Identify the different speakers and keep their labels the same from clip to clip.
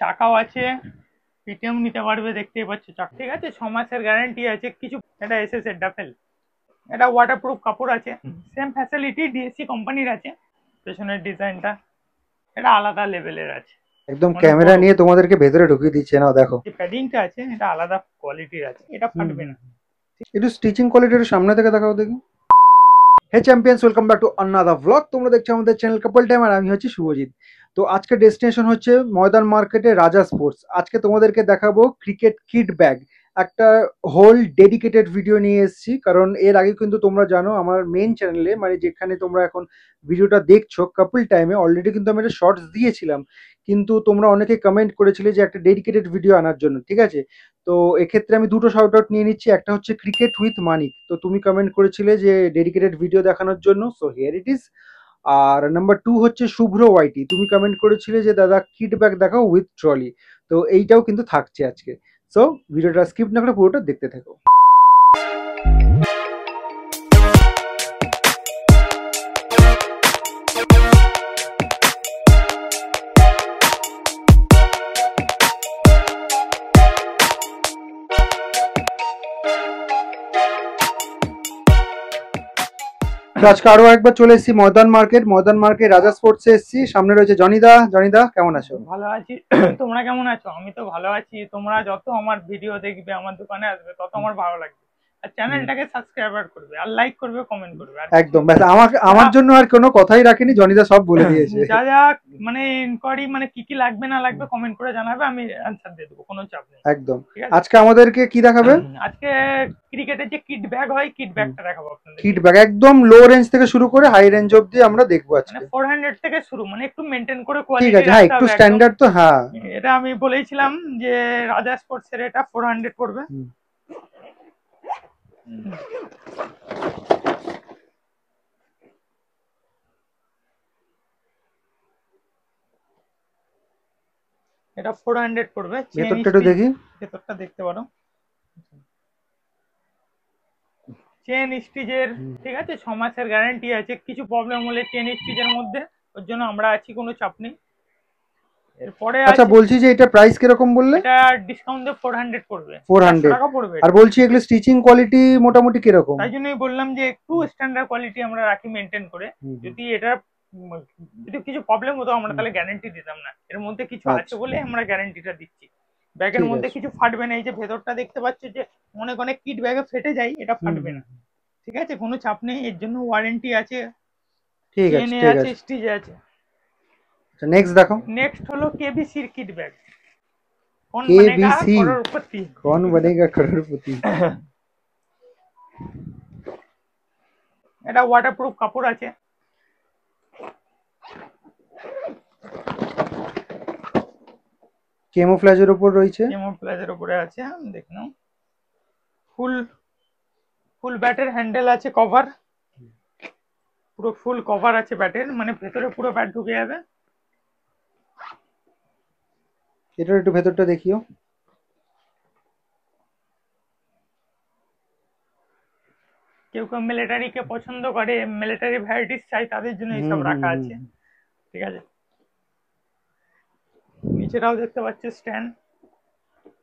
Speaker 1: চাকাও আছে, পিটিএম নিতে পারবে, দেখতেই পাচ্ছ চাকা। ঠিক আছে, 6 মাসের গ্যারান্টি আছে। কিছু এটা এসএস এর ডাফেল, এটা ওয়াটারপ্রুফ কাপড় আছে, সেম ফ্যাসিলিটি ডিএসসি কোম্পানির আছে। পেছনের ডিজাইনটা এটা আলাদা লেভেলের আছে,
Speaker 2: একদম
Speaker 1: অনেক
Speaker 2: ক্যামেরা
Speaker 1: বড়।
Speaker 2: নিয়ে তোমাদেরকে ভেতরে ঢুকিয়ে দিচ্ছে না, দেখো।
Speaker 1: যে প্যাডিংটা আছে এটা আলাদা কোয়ালিটির আছে, এটা ফাটবে না।
Speaker 2: একটু স্টিচিং কোয়ালিটির সামনে থেকে দেখাও দেখি। Hey champions, welcome back to another blog. তোমরা দেখছো আমাদের চ্যানেল কাপল টাইম, আর আমি হচ্ছি শুভজিৎ। তো আজকে ডেস্টিনেশন হচ্ছে ময়দান মার্কেটে রাজা স্পোর্টস। আজকে তোমাদেরকে দেখাবো ক্রিকেট কিট ব্যাগ। একটা হোল ডেডিকেটেড ভিডিও নিয়ে এসেছি, কারণ এর আগে কিন্তু তোমরা জানো আমার মেন চ্যানেলে, মানে যেখানে তোমরা এখন ভিডিওটা দেখছো কাপল টাইমে, অলরেডি কিন্তু আমি একটা শর্টস দিয়েছিলাম। কিন্তু তোমরা অনেকে কমেন্ট করেছিলে যে একটা ডেডিকেটেড ভিডিও আনার জন্য, ঠিক আছে। তো এক্ষেত্রে আমি দুটো শাউট আউট নিয়ে নিচ্ছি। একটা হচ্ছে ক্রিকেট উইথ মানিক, তো তুমি কমেন্ট করেছিলে যে ডেডিকেটেড ভিডিও দেখানোর জন্য, সো হিয়ার ইট ইজ। আর নাম্বার টু হচ্ছে শুভ্র ওয়াইটি, তুমি কমেন্ট করেছিলে যে দাদা কিট ব্যাগ দেখাও উইথ ট্রলি। তো এইটাও কিন্তু থাকছে আজকে। সো ভিডিওটা স্কিপ না করে পুরোটা দেখতে থাকো। তো আজকে আরো একবার চলে এসেছি ময়দান মার্কেট রাজা স্পোর্টসে এসেছি। সামনে রয়েছে জনিদা। জনিদা কেমন আছো?
Speaker 1: ভালো আছি। তোমরা কেমন আছো? আমি তো ভালো আছি। তোমরা যত আমার ভিডিও দেখবে, আমার দোকানে আসবে, তত আমার ভালো লাগবে। আর চ্যানেলটাকে সাবস্ক্রাইবার করবে, আর লাইক করবে, কমেন্ট করবে, আর কিছু
Speaker 2: একদম
Speaker 1: না।
Speaker 2: ব্যাস, আমার
Speaker 1: যা
Speaker 2: আমার জন্য আর কোনো কথাই রাখেনি, জনিদা সব বলে দিয়েছে।
Speaker 1: যা যা মানে ইনকোয়ারি, মানে কি কি লাগবে না লাগবে কমেন্ট করে জানাবে, আমি অ্যান্সার দিয়ে দেবো, কোনো চাপ নেই।
Speaker 2: একদম।
Speaker 1: ঠিক আছে।
Speaker 2: আজকে আমাদেরকে কি দেখাবে?
Speaker 1: আজকে ক্রিকেটের যে কিট ব্যাগ হয়, কিট ব্যাগটা দেখাবো আপনাদেরকে।
Speaker 2: কিট ব্যাগ একদম লো রেঞ্জ থেকে শুরু করে হাই রেঞ্জ অব্দি আমরা দেখবো
Speaker 1: মানে
Speaker 2: আজকে।
Speaker 1: 400 থেকে শুরু, মানে একটু মেনটেন করে
Speaker 2: ঠিক
Speaker 1: কোয়ালিটি
Speaker 2: আছে, হ্যাঁ
Speaker 1: রাখতে
Speaker 2: একটু
Speaker 1: হবে একদম।
Speaker 2: স্ট্যান্ডার্ড তো, হ্যাঁ।
Speaker 1: এটা আমি বলেছিলাম যে রাজা স্পোর্টস এর এটা 400 পড়বে।
Speaker 2: হুম।
Speaker 1: এটা 400 পড়বে, চেন
Speaker 2: ভেতরটা একটু
Speaker 1: স্টিচ।
Speaker 2: দেখি।
Speaker 1: ভেতরটা দেখতে পারো, চেন স্টিচের।
Speaker 2: হুম।
Speaker 1: ঠিক আছে, 6 মাসের গ্যারান্টি আছে। কিছু প্রবলেম হলে চেন স্টিচের মধ্যে, ওর জন্য আমরা আছি, কোনো চাপ নেই। এরপরে
Speaker 2: আচ্ছা,
Speaker 1: আছে,
Speaker 2: বলছি যে এটা প্রাইস কিরকম বললে?
Speaker 1: এটা ডিসকাউন্ট দিয়ে 400 পড়বে,
Speaker 2: ফোর
Speaker 1: 400
Speaker 2: হান্ড্রেড
Speaker 1: টাকা পড়বে
Speaker 2: আর
Speaker 1: এটা।
Speaker 2: বলছি এগুলো স্টিচিং কোয়ালিটি মোটামুটি কিরকম?
Speaker 1: তাই জন্যই বললাম যে একটু স্ট্যান্ডার্ড কোয়ালিটি আমরা রাখি মেনটেন করে।
Speaker 2: হুম হুম।
Speaker 1: যদি এটা উম, যদি কিছু প্রবলেম হতো, আমরা
Speaker 2: হুম।
Speaker 1: তাহলে গ্যারান্টি দিতাম না। এর মধ্যে কিছু আছে
Speaker 2: আচ্ছা,
Speaker 1: বলে আমরা গ্যারান্টিটা দিচ্ছি। ব্যাগের
Speaker 2: ঠিক
Speaker 1: মধ্যে
Speaker 2: আছে।
Speaker 1: কিছু ফাটবে না। এই যে ভেতরটা দেখতে পাচ্ছ, যে অনেক অনেক কিট ব্যাগে ফেটে যায়, এটা
Speaker 2: হুম
Speaker 1: ফাটবে
Speaker 2: হুম।
Speaker 1: না। ঠিক আছে, কোনো চাপ নেই, এর জন্য ওয়ারেন্টি আছে,
Speaker 2: ঠিক আছে,
Speaker 1: চেনে
Speaker 2: ঠিক
Speaker 1: আছে,
Speaker 2: আছে।
Speaker 1: স্টিচে আছে।
Speaker 2: আচ্ছা, নেক্সট দেখো।
Speaker 1: নেক্সট হলো কেবিসির কিট ব্যাগ। কোন বনেগা
Speaker 2: কেবিসি,
Speaker 1: করোড়পতি।
Speaker 2: কौन बनेगा करोड़पति।
Speaker 1: এটা ওয়াটারপ্রুফ কাপড় আছে।
Speaker 2: কেমোফ্লেজের উপর রয়েছে।
Speaker 1: কেমোফ্লেজের উপরে আছে, দেখে নাও। ফুল ফুল ব্যাটের হ্যান্ডেল আছে, কভার, পুরো ফুল কভার আছে ব্যাটের, মানে ভেতরে পুরো ব্যাট ঢুকে যাবে।
Speaker 2: এটার একটু ভেতরটা দেখিও।
Speaker 1: কেউ কেউ মিলিটারি কে পছন্দ করে, মিলিটারি ভ্যারাইটিস চাই, তাদের জন্য
Speaker 2: হুম
Speaker 1: এইসব
Speaker 2: হুম
Speaker 1: রাখা
Speaker 2: হুম
Speaker 1: আছে।
Speaker 2: হুম।
Speaker 1: ঠিক আছে, নিচেটাও দেখতে পাচ্ছ স্ট্যান্ড,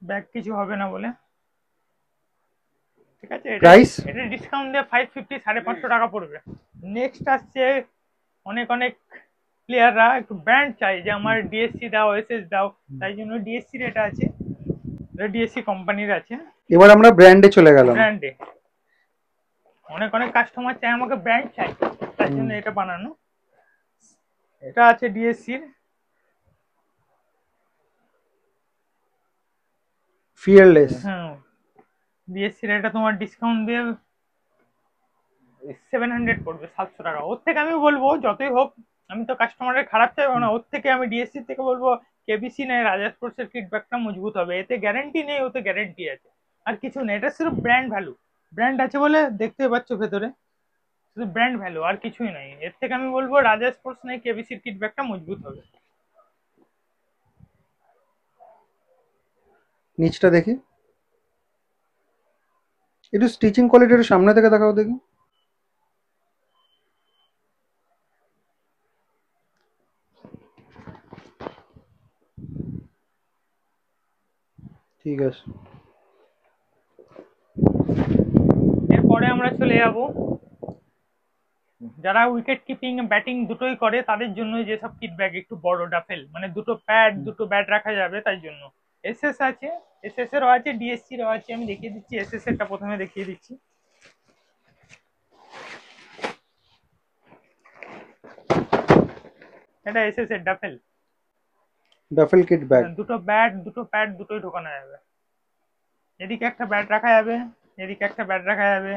Speaker 1: ব্যাগ কিছু হবে না বলে। ঠিক আছে, এটা
Speaker 2: প্রাইস?
Speaker 1: এটা ডিসকাউন্ট দিয়ে 550, 550 টাকা পড়বে। নেক্সট আসছে, অনেক অনেক প্লেয়াররা একটু ব্র্যান্ড চাই, যে আমার ডিএসসি দাও, এসএস দাও, তাই জন্য ডিএসসি এটা আছে, এটা ডিএসসি কোম্পানির আছে।
Speaker 2: এবার আমরা ব্র্যান্ডে চলে গেলাম।
Speaker 1: ব্র্যান্ডে অনেক অনেক কাস্টমার চাই, আমাকে ব্র্যান্ড চাই, তার
Speaker 2: হুম।
Speaker 1: জন্য এটা বানানো। এটা আছে ডিএসসির।
Speaker 2: ফিয়ারলেস।
Speaker 1: হ্যাঁ, ডিএসসির এটা তোমার ডিসকাউন্ট দিয়ে 700 পড়বে, 700 টাকা। ওর থেকে আমি বলবো যতই হোক, আমি তো কাস্টমারের খারাপ চাইবো না, ওর থেকে আমি ডিএসসি থেকে বলবো কেবিসি নেই, রাজা স্পোর্টস এর কিটব্যাগটা মজবুত হবে, এতে গ্যারেন্টি নেই, ওতে গ্যারেন্টি আছে। আর কিছু নেই, এটা শুধু ব্র্যান্ড ভ্যালু। ব্র্যান্ড আছে বলে দেখতে পাচ্ছ ভেতরে, শুধু ব্র্যান্ড ভ্যালু, আর কিছুই নাই। এর থেকে আমি বলবো রাজা স্পোর্টস নেই, কেবিসির কিটব্যাগটা মজবুত হবে।
Speaker 2: নিচটা দেখি। একটু স্টিচিং কোয়ালিটির সামনে থেকে দেখাও দেখি। ঠিক আছে।
Speaker 1: এরপরে আমরা চলে যাব যারা উইকেট কিপিং ব্যাটিং দুটোই করে তাদের জন্য যেসব কিট ব্যাগ একটু বড় ডাফেল, মানে দুটো প্যাড দুটো ব্যাট রাখা যাবে তাই জন্য। এসএস আছে, এসএস এরও আছে, ডিএসসি এরও আছে। আমি দেখিয়ে দিচ্ছি, এসএস এরটা প্রথমে দেখিয়ে দিচ্ছি। এটা এসএস এর ডাফেল
Speaker 2: কিট ব্যাগ।
Speaker 1: দুটো ব্যাট দুটো প্যাড দুটোই ঢোকানো যাবে। এদিকে একটা ব্যাট রাখা যাবে, এদিকে একটা ব্যাট রাখা যাবে।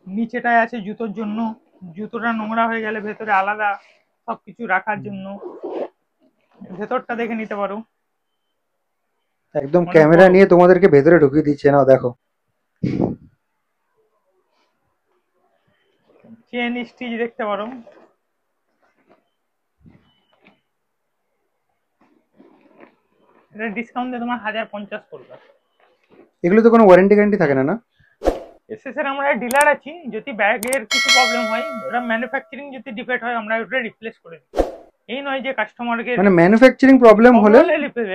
Speaker 1: নিচেটায় আছে জুতোর জন্য, জুতোটা নোংরা হয়ে গেলে ভেতরে আলাদা সবকিছু রাখার জন্য। ভেতরটা দেখে নিতে পারো।
Speaker 2: একদম
Speaker 1: অনেক
Speaker 2: ক্যামেরা
Speaker 1: বড়।
Speaker 2: নিয়ে তোমাদেরকে ভেতরে ঢুকিয়ে দিচ্ছে না, দেখো।
Speaker 1: চেন স্টিচ দেখতে পারো। এটা ডিসকাউন্ট দিয়ে তোমার 1050 পড়বে।
Speaker 2: এগুলো তো কোনো ওয়ারেন্টি গ্যারান্টি থাকে না, না?
Speaker 1: এসএস এর আমরা ডিলার আছি, যদি ব্যাগের কিছু প্রবলেম হয়, ওটা ম্যানুফ্যাকচারিং যদি ডিফেক্ট হয় আমরা ওটা রিপ্লেস করে দিই। এই নয় যে কাস্টমারকে
Speaker 2: মানে ম্যানুফ্যাকচারিং প্রবলেম হলে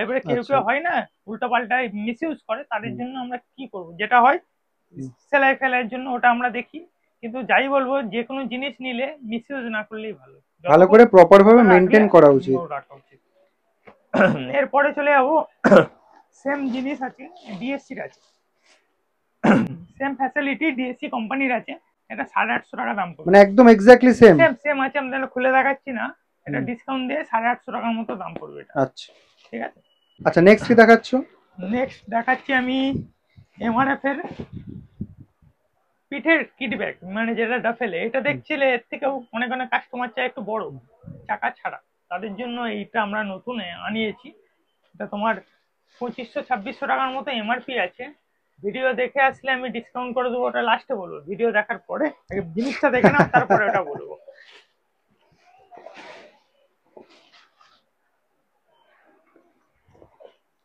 Speaker 1: এবারে কেউ
Speaker 2: আচ্ছা।
Speaker 1: কেউ হয় না উল্টো পাল্টা মিসইউজ করে, তাদের জন্য আমরা কি করব, যেটা হয় সেলাই ফেলাইয়ের জন্য ওটা আমরা দেখি। কিন্তু যাই বলবো, যে কোনো জিনিস নিলে মিসইউজ না করলেই ভালো,
Speaker 2: ভালো করে প্রপার ভাবে মেনটেন করা উচিত।
Speaker 1: রাখা উচিত। এরপরে চলে যাবো, সেম জিনিস আছে ডিএসসির আছে, সেম ফ্যাসিলিটি ডিএসসি কোম্পানির আছে। এটা 850 টাকা দাম পড়বে।
Speaker 2: মানে একদম এক্স্যাক্টলি সেম।
Speaker 1: সেম সেম আছে, আমি তাহলে খুলে দেখাচ্ছি না। এটা ডিসকাউন্ট দিয়ে 850 টাকার মতো দাম পড়বে এটা।
Speaker 2: আচ্ছা
Speaker 1: ঠিক আছে।
Speaker 2: আচ্ছা, নেক্সট কি দেখাচ্ছ?
Speaker 1: নেক্সট দেখাচ্ছি আমি এমআরএফ এর পিঠের কিট ব্যাগ, মানে যেটা ডাফেলে। এটা দেখছিলে এর থেকেও অনেক অনেক কাস্টমার চাই একটু বড় চাকা ছাড়া, তাদের জন্য এইটা আমরা নতুন আনিয়েছি। এটা তোমার 2500-2600 টাকার মতো এমআরপি আছে। ভিডিও দেখে আসলে আমি ডিসকাউন্ট করে দেবো, ওটা লাস্টে বলবো। ভিডিও দেখার পরে আগে জিনিসটা দেখে নাও, তারপরে ওটা বলবো।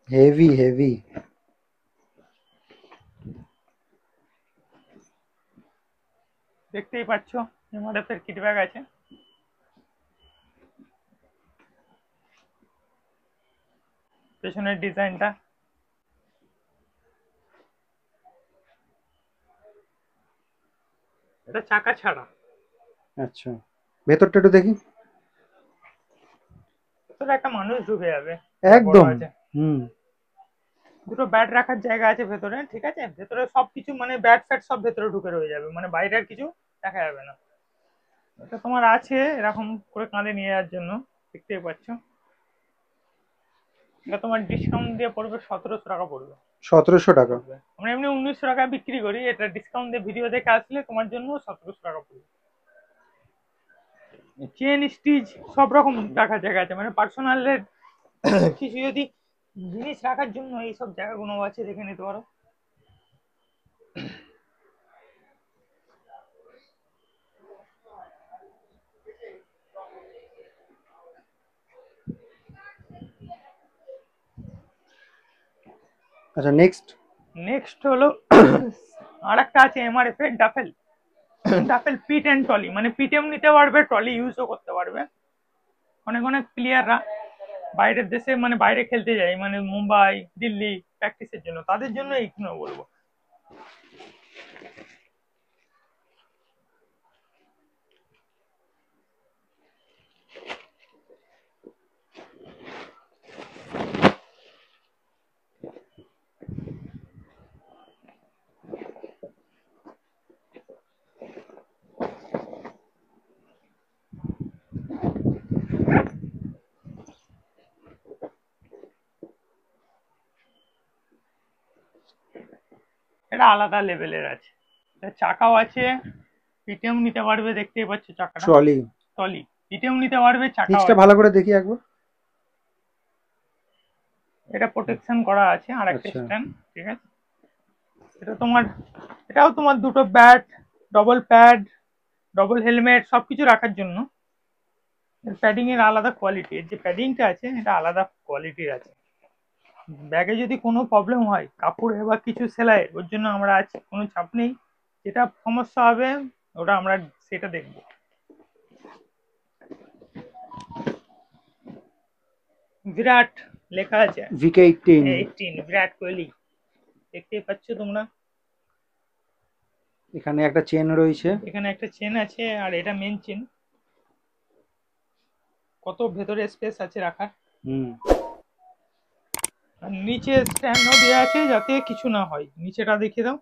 Speaker 2: Heavy heavy.
Speaker 1: দেখতেই পাচ্ছ এমআরএফ এর কিট ব্যাগ আছে। পেছনের ডিজাইনটা এটা চাকা ছাড়া।
Speaker 2: আচ্ছা, ভেতরটা একটু দেখি।
Speaker 1: ভেতরে একটা মানুষ ঢুকে যাবে
Speaker 2: একদম।
Speaker 1: বড় আছে। দুটো ব্যাট রাখার জায়গা আছে ভেতরে, ঠিক আছে। ভেতরে সবকিছু মানে ব্যাট ফ্যাট সব ভেতরে ঢুকে রয়ে যাবে, মানে বাইরে আর কিছু দেখা যাবে না। এটা তোমার আছে এরকম করে কাঁধে নিয়ে যাওয়ার জন্য, দেখতেই পাচ্ছ। এটা তোমার ডিসকাউন্ট দিয়ে পড়বে 1700 টাকা পড়বে।
Speaker 2: 1700 টাকা?
Speaker 1: আমরা এমনি 1900 টাকা বিক্রি করি, এটা ডিসকাউন্ট দিয়ে ভিডিও দেখে আসলে তোমার জন্য 1700 টাকা পড়বে। চেন স্টিচ সব রকম রাখার জায়গা আছে, মানে পার্সোনালের কিছু যদি জিনিস রাখার জন্য এইসব জায়গাগুলো আছে, দেখে নিতে পারো।
Speaker 2: আচ্ছা, নেক্সট
Speaker 1: নেক্সট হলো আর একটা আছে এমআরএফ এর duffel. Duffel pit and trolley, মানে পিটেও নিতে পারবে, ট্রলি ইউজও করতে পারবে। অনেক অনেক প্লেয়াররা বাইরের দেশে মানে বাইরে খেলতে যায়, মানে মুম্বাই দিল্লি প্র্যাকটিসের জন্য, তাদের জন্য এইগুলো বলবো। এটা আলাদা লেভেলের আছে, এটা চাকাও আছে, পিটেও নিতে পারবে, দেখতেই পাচ্ছ চাকাটা।
Speaker 2: ট্রলি।
Speaker 1: ট্রলি পিটেও নিতে পারবে, চাকাও
Speaker 2: নিচটা
Speaker 1: আছে।
Speaker 2: ভালো করে দেখি একবার।
Speaker 1: এটা প্রোটেকশন করা আছে আর একটা
Speaker 2: আচ্ছা।
Speaker 1: স্ট্যান্ড, ঠিক আছে। এটা তোমার, এটাও তোমার দুটো bat, double pad, double helmet সবকিছু রাখার জন্য। প্যাডিং এর আলাদা কোয়ালিটি, যে প্যাডিংটা আছে এটা আলাদা কোয়ালিটির আছে। ব্যাগে যদি কোনো প্রবলেম হয় কাপড়ে বা কিছু সেলাই, ওর জন্য আমরা আছি, কোনো চাপ নেই। যেটা সমস্যা হবে ওটা আমরা সেটা দেখব। বিরাট লেখা আছে,
Speaker 2: VK18।
Speaker 1: 18 বিরাট কোহলি। দেখতেই পাচ্ছ তোমরা,
Speaker 2: এখানে একটা চেন রয়েছে।
Speaker 1: এখানে একটা চেন আছে আর এটা মেন চেন। কত ভেতরে স্পেস আছে রাখার।
Speaker 2: হুম।
Speaker 1: আর নিচে স্ট্যান্ডও দেওয়া আছে যাতে কিছু না হয়। নিচেটা দেখিয়ে দাও,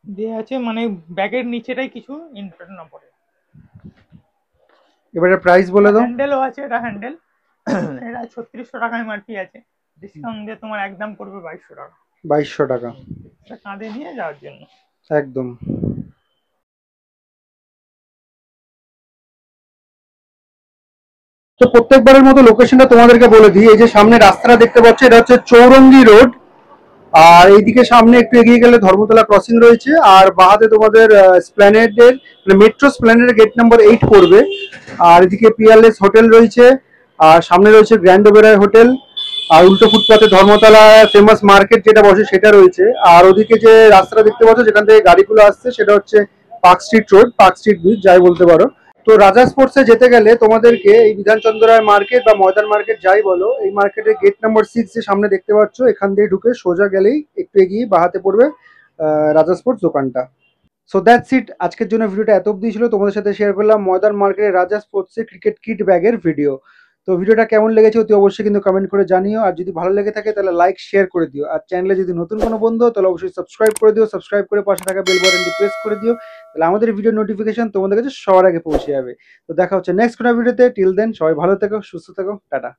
Speaker 1: দেওয়া আছে মানে ব্যাগের নিচেটাই কিছু ইনফেক্ট না পড়ে।
Speaker 2: এবারে প্রাইস বলে দাও।
Speaker 1: হ্যান্ডেলও আছে, এটা হ্যান্ডেল। এটা 3600 টাকা এমআরপি আছে, ডিসকাউন্ট দিয়ে তোমার একদম পড়বে 2200 টাকা।
Speaker 2: 2200 টাকা।
Speaker 1: এটা কাঁধে নিয়ে যাওয়ার জন্য
Speaker 2: একদম। তো প্রত্যেকবারের মতো লোকেশনটা তোমাদেরকে বলে দিই। এই যে সামনে রাস্তাটা দেখতে পাচ্ছ, এটা হচ্ছে চৌরঙ্গি রোড। আর এইদিকে সামনে একটু এগিয়ে গেলে ধর্মতলা ক্রসিং রয়েছে, আর বাহাতে তোমাদের স্প্ল্যানেডের মেট্রো স্প্ল্যানেডের গেট নাম্বার 8 পড়বে। আর এদিকে পিয়ারলেস হোটেল রয়েছে, আর সামনে রয়েছে গ্র্যান্ড ওবেরয় হোটেল। আর উল্টো ফুটপাতে ধর্মতলা ফেমাস মার্কেট যেটা বসে সেটা রয়েছে। আর ওদিকে যে রাস্তাটা দেখতে পাচ্ছ যেখান থেকে গাড়িগুলো আসছে সেটা হচ্ছে park street road, park street bridge যাই বলতে পারো। তো রাজা স্পোর্টসে যেতে গেলে তোমাদেরকে এই বিধানচন্দ্র রায় মার্কেট বা ময়দান মার্কেট যাই বলো, এই মার্কেটের গেট নাম্বার 6 যে সামনে দেখতে পাচ্ছ, এখান দিয়ে ঢুকে সোজা গেলেই একটু এগিয়ে বাহাতে পড়বে রাজা স্পোর্টস দোকানটা। সো দ্যাটস ইট, আজকের জন্য ভিডিওটা এত অবধি ছিল। তোমাদের সাথে শেয়ার করলাম ময়দান মার্কেটের রাজা স্পোর্টসের ক্রিকেট কিট ব্যাগের ভিডিও। তো ভিডিওটা কেমন লেগেছে অতি অবশ্যই কিন্তু কমেন্ট করে জানিও। আর যদি ভালো লেগে থাকে তাহলে লাইক শেয়ার করে দিও। আর চ্যানেলে যদি নতুন কোনো বন্ধু হও তাহলে অবশ্যই সাবস্ক্রাইব করে দিও। সাবস্ক্রাইব করে পাশে থাকা বেল বাটনটি প্রেস করে দিও, তাহলে আমাদের ভিডিও নোটিফিকেশন তোমাদের কাছে সবার আগে পৌঁছে যাবে। তো দেখা হচ্ছে নেক্সট কোনো ভিডিওতে। টিল দেন সবাই ভালো থেকো, সুস্থ থেকো, টাটা।